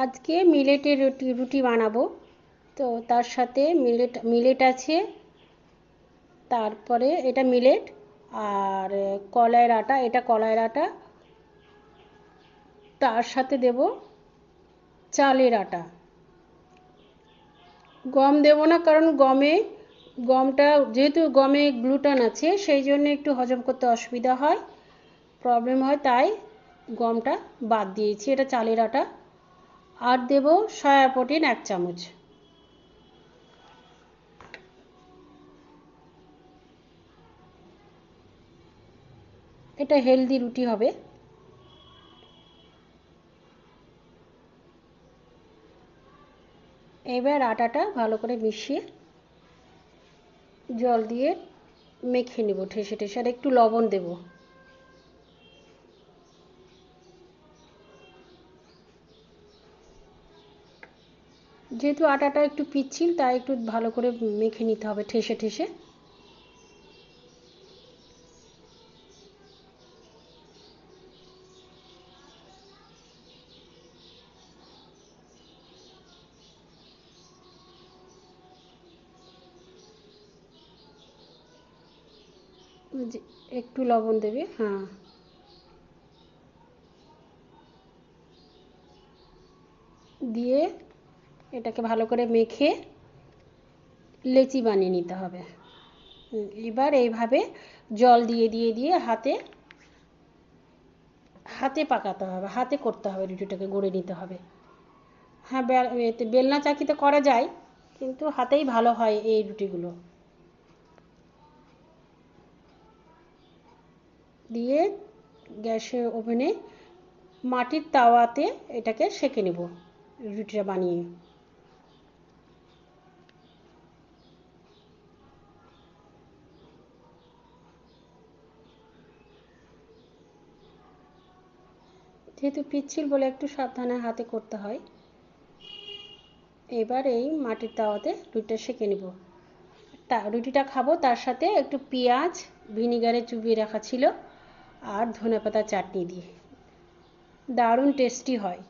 আজকে মিলেটের রুটি বানাবো। তো তার সাথে মিলেট আছে, তারপরে এটা মিলেট, আর কলাইয়ের আটা, এটা কলাইয়ের আটা। তার সাথে দেব চালের আটা। গম দেব না, কারণ গমটা যেহেতু গমে গ্লুটেন আছে, সেই জন্য একটু হজম করতে অসুবিধা হয়, প্রবলেম হয়, তাই গমটা বাদ দিয়েছি। এটা চালের আটা। আর দেব সয়া প্রোটিন 1 চামচ। এটা হেলদি রুটি হবে। এবার আটাটা ভালো করে মিশিয়ে জল দিয়ে মেখে নেব ঠেসে ঠেসে, আর একটু লবণ দেব। যেহেতু আটাটা একটু পিচ্ছিল, তাই একটু ভালো করে মেখে নিতে হবে ঠেসে ঠেসে। একটু লবণ দেবে, হ্যাঁ। দিয়ে এটাকে ভালো করে মেখে লেচি বানিয়ে নিতে হবে। এবার এইভাবে জল দিয়ে দিয়ে দিয়ে হাতে হাতে পাকাতে হবে, হাতে করতে হবে, রুটিটাকে গড়ে নিতে হবে। হ্যাঁ, এতে বেলনা চাকিতে করা যায়, কিন্তু হাতেই ভালো হয় এই রুটিগুলো। দিয়ে গ্যাসের ওভেনে মাটির তাওয়াতে এটাকে সেঁকে নেব রুটিটা বানিয়ে। যেহেতু পিচ্ছিল বলে একটু সাবধানে হাতে করতে হয়। এবার এই মাটির তাওয়াতে রুটিটা সেঁকে নেব। রুটিটা খাবো তার সাথে একটু পেঁয়াজ ভিনিগারে চুবিয়ে রাখা ছিল, আর ধনেপাতা চাটনি দিয়ে। দারুণ টেস্টি হয়।